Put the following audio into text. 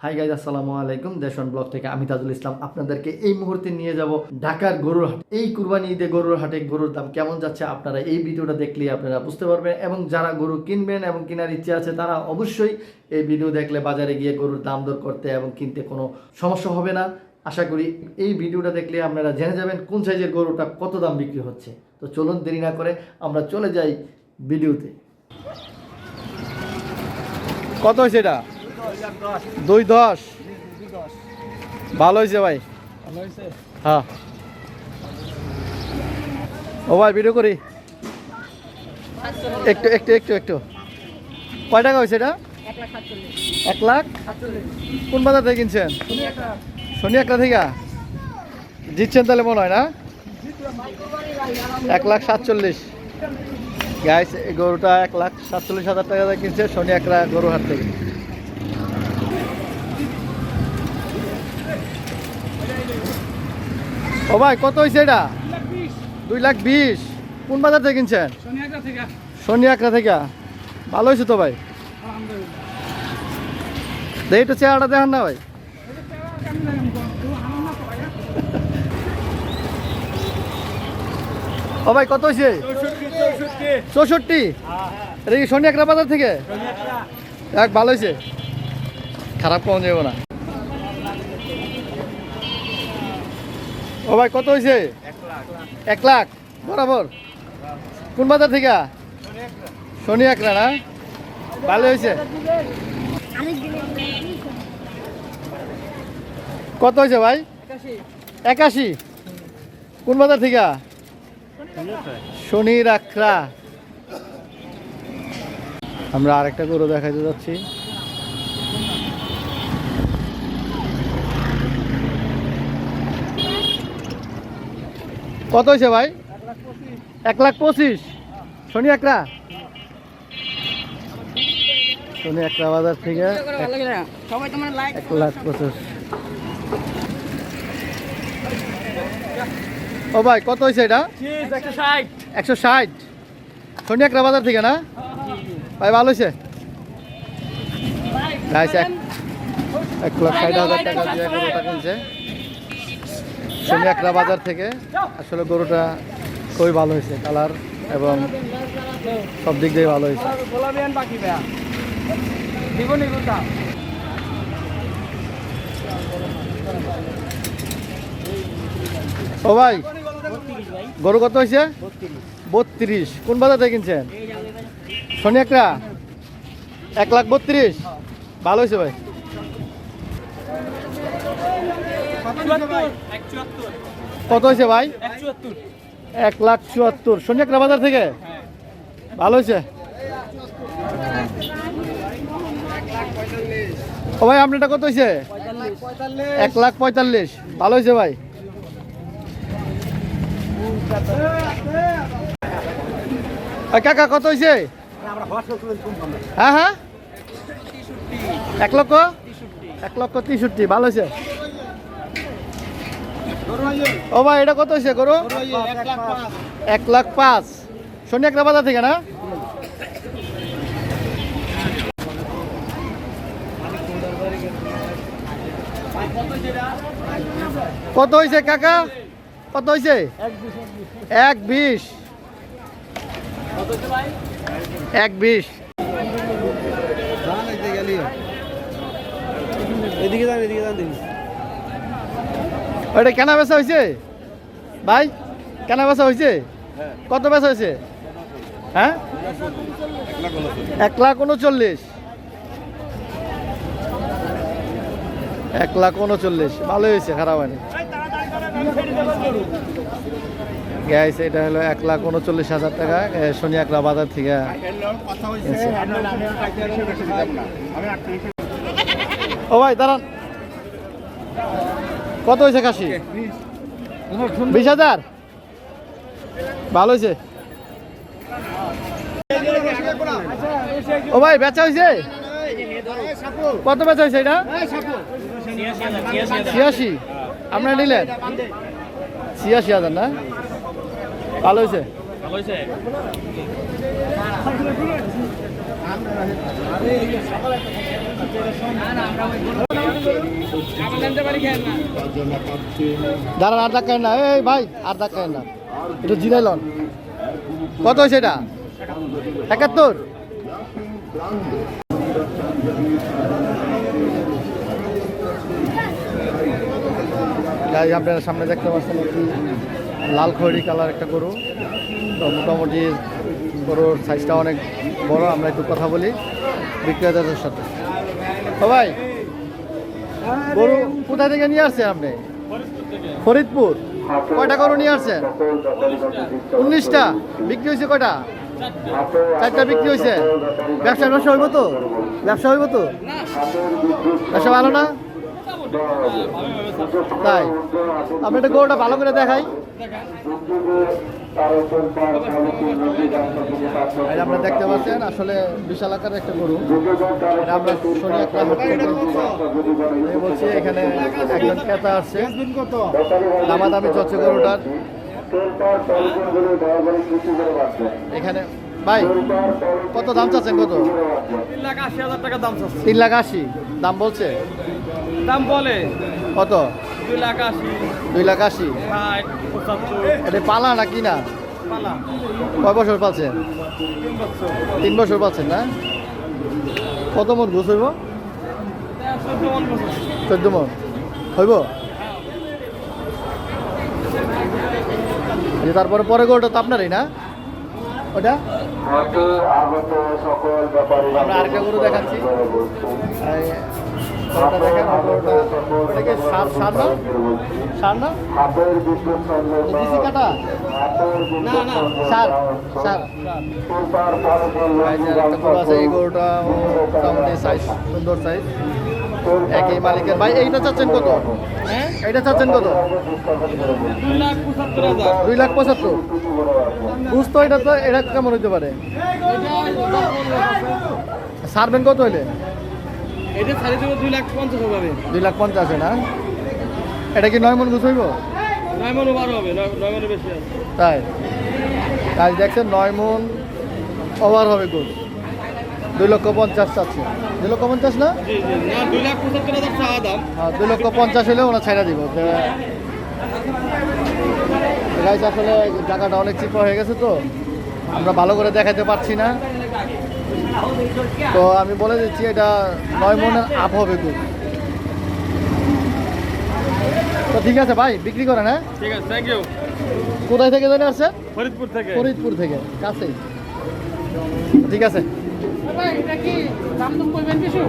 Hi guys, আসসালামু আলাইকুম। দেশন blog থেকে আমি তাজুল ইসলাম আপনাদেরকে এই মুহূর্তে নিয়ে যাব ঢাকার গরুর হাট। এই কুরবানি ঈদে গরুর হাটে গরুর দাম কেমন যাচ্ছে আপনারা এই ভিডিওটা দেখলে আপনারা বুঝতে পারবেন, এবং যারা গরু কিনবেন এবং কেনার ইচ্ছে আছে তারা অবশ্যই এই ভিডিও দেখলে বাজারে গিয়ে গরুর দাম দর করতে এবং কিনতে কোনো সমস্যা হবে না। আশা করি এই ভিডিওটা দেখলে আপনারা জেনে যাবেন কোন সাইজের গরুটা কত দাম বিক্রি হচ্ছে। তো চলুন দেরি না করে আমরা চলে যাই ভিডিওতে। কত হয়েছে এটা? 210। ভালো হয়েছে ভাই, হ্যাঁ। ও ভাই ভিডিও করি একটু একটু একটু একটু। কয় টাকা হয়েছে এটা? 1 লাখ। কোন বাজার থেকে কিনছেন? শনি একটা থেকে জিতছেন তাহলে মনে হয় না? 1,47,000 গাইস। এই গরুটা 1,47,000 টাকা দিয়ে কিনছে শনি একটা গরু হাট থেকে। ও ভাই কত হয়েছে এটা? 2,20,000। কোন বাজার থেকে কিনছেন? শনি একটা থেকে। ভালো হয়েছে তো ভাই। দেখি তো চেহারাটা দেখান না ভাই। ও ভাই কত হয়েছে? 64। এটা কি শনি একটা বাজার থেকে? এক ভালো হয়েছে, খারাপ কম যাবো না। ও ভাই কত হয়েছে? 1 লাখ বরাবর। কোন বাজার থেকে? শনি একটা না? ভালো হয়েছে। কত হয়েছে ভাই? 81। কোন বাজার থেকে? শনি রাখরা। আমরা আরেকটা গরু দেখাইতে যাচ্ছি। কত হয়েছে ভাই? 1,25,000। শনি একটা। শনি একটা বাজার থেকে 1,25,000। ও ভাই কত হয়েছে এটা? 160। শনি একটা বাজার থেকে না ভাই? ভালো হয়েছে। 1,60,000 টাকা দিয়ে গরুটা কিনছে শনি একটা বাজার থেকে। আসলে গরুটা খুবই ভালো হয়েছে, কালার এবং সব দিক দিয়ে ভালো হয়েছে। ও ভাই গরু কত হয়েছে? 32। কোন বাজার থেকে কিনছেন? শনি একটা 1,32,000। ভালো হয়েছে ভাই। কত হয়েছে ভাই? 1,74,000। শনি একটা বাজার থেকে। ভালো হয়েছে। ও ভাই আপনারটা কত হয়েছে? 1,45,000। ভালো হয়েছে ভাই। কাকা কত হয়েছে? হ্যাঁ হ্যাঁ 1,63,000। ভালো হয়েছে। ও ভাই এটা কত হয়েছে গরু? 1,05,000। শনি একটা বাজার থেকে না? কত হয়েছে কাকা? কত হয়েছে? 1,20,000। 1,20,000। ওইটা কেনা বেচা হয়েছে ভাই? কেনা বেচা হয়েছে? কত বেচা হয়েছে? হ্যাঁ 1,39,000। 1,39,000। ভালো হয়েছে, খারাপ হয়নি। গ্যাস এটা হলো 1,39,000 টাকা শনি একটা বাজার থেকে। ও ভাই দাঁড়ান, কত হয়েছে খাসি? 20,000। ভালো হয়েছে। ও ভাই বেচা হয়েছে? কত বেচা হয়েছে এটা? 86। আপনারা নিলেন 86,000 না? ভালো হয়েছে। দাঁড়ান, আর ধাক্কায় না, এই ভাই আর ধাক্কায় না, একটু জিরাই লন। কত হয়েছে এটা? 71। গাইজ আপনারা সামনে দেখতে পাচ্ছেন একটি লাল খয়েরি কালার একটা গরু। তো মোটামুটি গরুর সাইজটা অনেক বড়। আমরা একটু কথা বলি বিক্রেতাদের সাথে। ও ভাই, গরু কোথায় থেকে নিয়ে আসছেন আপনি? ফরিদপুর। কয়টা গরু নিয়ে আসছেন? 19টা। বিক্রি হয়েছে কয়টা? 4টা বিক্রি হয়েছে। ব্যবসা হইব তো? ব্যবসা হইব তো? ব্যবসা ভালো না তাই? আপনি একটা গরুটা ভালো করে দেখাই। আমরা দেখতে পাচ্ছেন আসলে বিশাল আকারের একটা গরু। আমরা শুনি একটা বলছি এখানে একজন ক্রেতা আসছে, দামাদামি চলছে গরুটার এখানে। ভাই কত দাম চাচ্ছেন? কত? 3,80,000 টাকা দাম চাচ্ছে। 3,80,000 দাম বলছে? দাম বলে কত? 2,80,000, 2,80,000। 60, 75। এটা পালা না কিনা? পালা। কয় বছর পাচ্ছেন? 3 বছর পাচ্ছেন না? কত মন ঘুষ হইব? 14 মন হইব। তারপরে পরে গরুটা তো আপনারই না? ওটা আমরা আরেকটা গরু দেখাচ্ছি। গরুটা দেখেন, ওটা কি সার না? সার না? দিশি কাটা? না না, সার সার। একটা গরু আছে, এই গরুটা মোটামুটি সাইজ, সুন্দর সাইজ, একই মালিকের। ভাই এইটা চাচ্ছেন কত? হ্যাঁ, এইটা চাচ্ছেন কত? 2,75,000। 2,75,000। বুঝতো এটা তো, এটা কেমন হইতে পারে? সারবেন কত হইলে? এটা ছাড়ি দেবো 2,50,000 হবে। 2,50,000 না? এটা কি 9 মন ঘুষ হইব? 9 মনে 12 হবে, 9 মনে বেশি আছে। তাই কাজ দেখছেন 9 মন ওভার হবে ঘুষ। 2,50,000 চাচ্ছে। 2,50,000 না? জি জি, না 2,75,000 চাওয়া দাম। হ্যাঁ, 2,50,000 হলে ওরা ছাইড়া দিব। গাইজ আসলে জায়গাটা অনেক চিপা হয়ে গেছে, তো আমরা ভালো করে দেখাতে পারছি না। তো আমি বলে দিচ্ছি এটা 9 মনের আপ হবে খুব। তো ঠিক আছে ভাই, বিক্রি করেন। হ্যাঁ ঠিক আছে, থ্যাংক ইউ। কোথায় থেকে জানি আসছে? ফরিদপুর থেকে। ফরিদপুর থেকে, কাছেই। ঠিক আছে। এটা কি দাম করবেন কিছু?